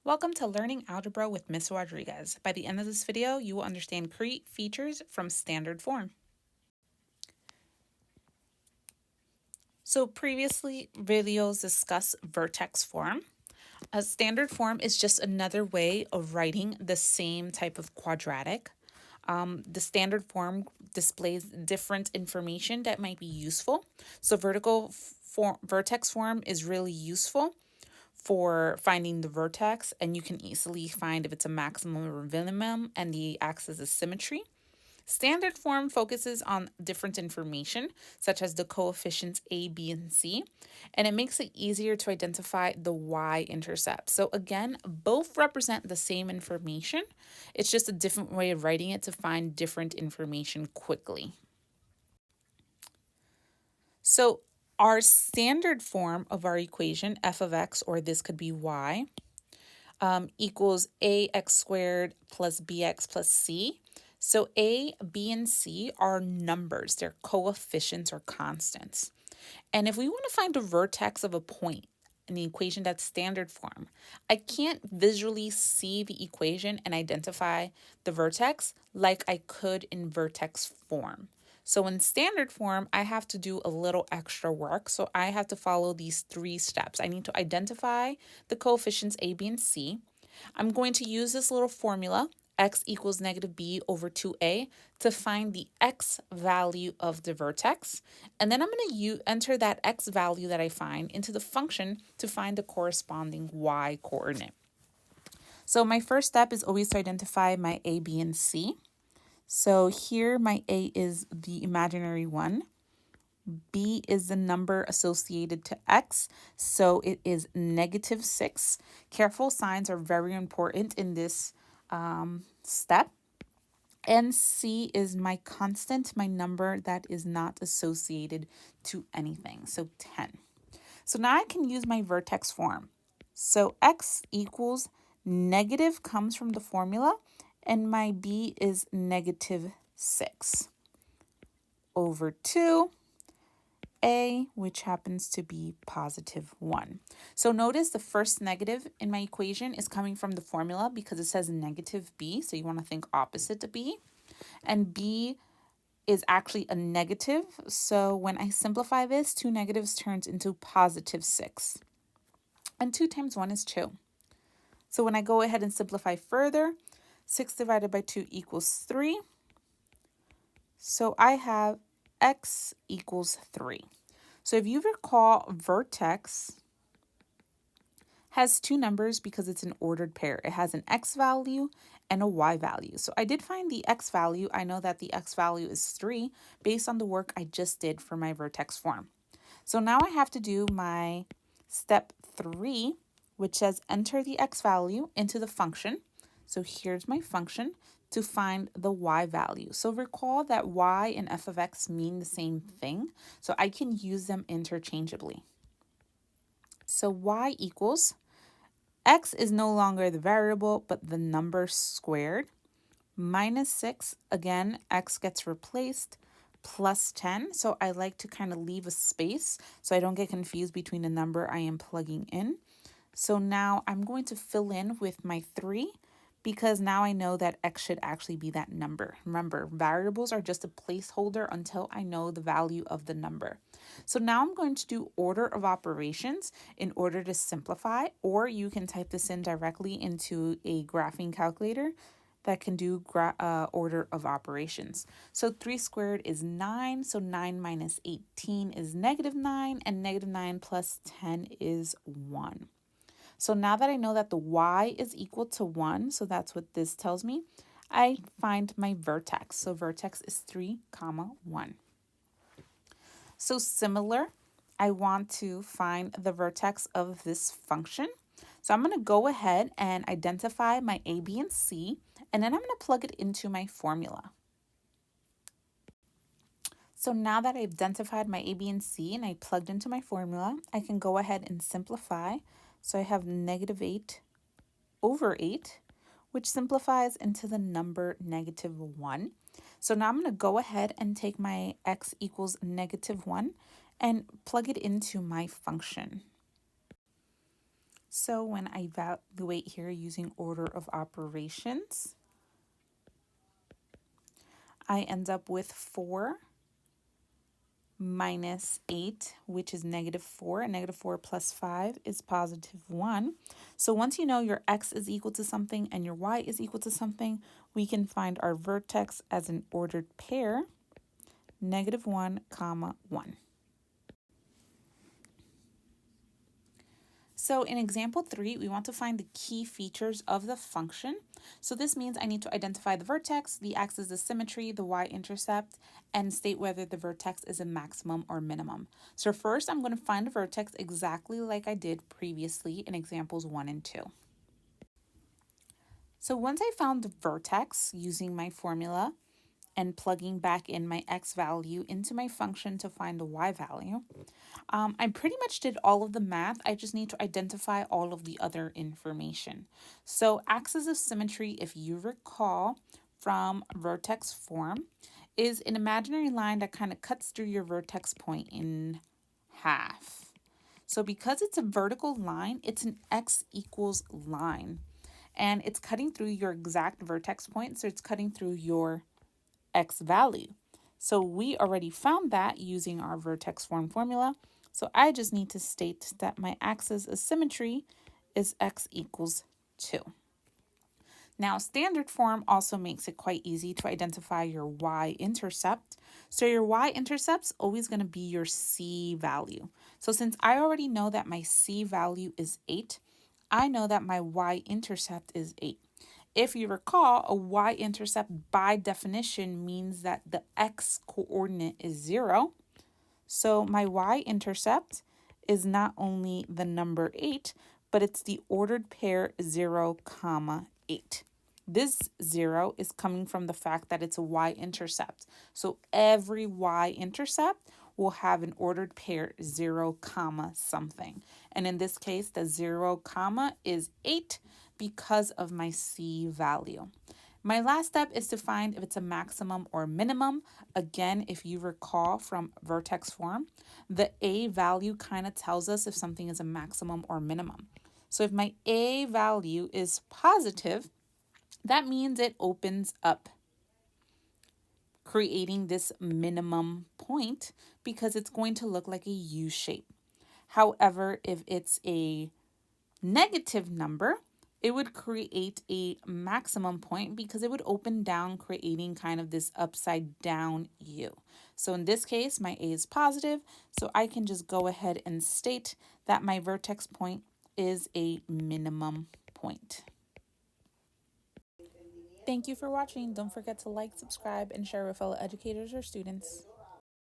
Welcome to Learning Algebra with Ms. Rodriguez. By the end of this video, you will understand key features from standard form. So previously, videos discussed vertex form. A standard form is just another way of writing the same type of quadratic. The standard form displays different information that might be useful. So vertex form is really useful for finding the vertex, and you can easily find if it's a maximum or minimum and the axis is symmetry. Standard form focuses on different information, such as the coefficients a, b, and c, and it makes it easier to identify the y-intercept. So again, both represent the same information. It's just a different way of writing it to find different information quickly. So our standard form of our equation, f of x, or this could be y, equals ax squared plus bx plus c. So a, b, and c are numbers. They're coefficients or constants. And if we want to find the vertex of a point in the equation that's standard form, I can't visually see the equation and identify the vertex like I could in vertex form. So in standard form, I have to do a little extra work. So I have to follow these 3 steps. I need to identify the coefficients a, b, and c. I'm going to use this little formula, x equals negative b over 2a, to find the x value of the vertex. And then I'm going to enter that x value that I find into the function to find the corresponding y coordinate. So my first step is always to identify my a, b, and c. So here my a is the imaginary one. B is the number associated to x, so it is negative 6. Careful signs are very important in this step. And C is my constant, my number that is not associated to anything, so 10. So now I can use my vertex form. So x equals negative comes from the formula, and my b is negative 6 over 2. A, which happens to be positive 1. So notice the first negative in my equation is coming from the formula because it says negative b, so you want to think opposite to b. And b is actually a negative, so when I simplify this, 2 negatives turns into positive 6. And 2 times 1 is 2. So when I go ahead and simplify further, 6 divided by 2 equals 3. So I have x equals 3. So if you recall, vertex has 2 numbers because it's an ordered pair. It has an x value and a y value. So I did find the x value. I know that the x value is 3 based on the work I just did for my vertex form. So now I have to do my step 3, which says enter the x value into the function. So here's my function to find the y value. So recall that y and f of x mean the same thing, so I can use them interchangeably. So y equals, x is no longer the variable, but the number squared, minus 6, again, x gets replaced, plus 10. So I like to kind of leave a space so I don't get confused between the number I am plugging in. So now I'm going to fill in with my 3, because now I know that x should actually be that number. Remember, variables are just a placeholder until I know the value of the number. So now I'm going to do order of operations in order to simplify, or you can type this in directly into a graphing calculator that can do order of operations. So 3 squared is 9, so 9 minus 18 is negative 9, and negative 9 plus 10 is 1. So now that I know that the y is equal to 1, so that's what this tells me, I find my vertex. So vertex is 3, 1. So similar, I want to find the vertex of this function. So I'm going to go ahead and identify my a, b, and c, and then I'm going to plug it into my formula. So now that I've identified my a, b, and c, and I plugged into my formula, I can go ahead and simplify. So I have negative 8 over 8, which simplifies into the number negative 1. So now I'm going to go ahead and take my x equals negative 1 and plug it into my function. So when I evaluate here using order of operations, I end up with 4 minus 8, which is -4, and -4 plus 5 is +1. So once you know your x is equal to something and your y is equal to something, we can find our vertex as an ordered pair, -1, comma 1. So in example 3, we want to find the key features of the function. So this means I need to identify the vertex, the axis of symmetry, the y-intercept, and state whether the vertex is a maximum or minimum. So first, I'm going to find a vertex exactly like I did previously in examples 1 and 2. So once I found the vertex using my formula and plugging back in my x value into my function to find the y value, I pretty much did all of the math. I just need to identify all of the other information. So axis of symmetry, if you recall from vertex form, is an imaginary line that kind of cuts through your vertex point in half. So because it's a vertical line, it's an x equals line. And it's cutting through your exact vertex point, so it's cutting through your x value. So we already found that using our vertex form formula. So I just need to state that my axis of symmetry is x equals 2. Now, standard form also makes it quite easy to identify your y-intercept. So your y-intercept's always going to be your c value. So since I already know that my c value is 8, I know that my y-intercept is 8. If you recall, a y-intercept by definition means that the x coordinate is 0. So my y-intercept is not only the number 8, but it's the ordered pair 0, comma 8. This 0 is coming from the fact that it's a y-intercept. So every y-intercept will have an ordered pair 0, comma something. And in this case, the 0, comma is 8 because of my c value. My last step is to find if it's a maximum or minimum. Again, if you recall from vertex form, the a value kind of tells us if something is a maximum or minimum. So if my a value is positive, that means it opens up, creating this minimum point because it's going to look like a U shape. However, if it's a negative number, it would create a maximum point because it would open down, creating kind of this upside down U. So in this case, my A is positive, so I can just go ahead and state that my vertex point is a minimum point. Thank you for watching. Don't forget to like, subscribe, and share with fellow educators or students.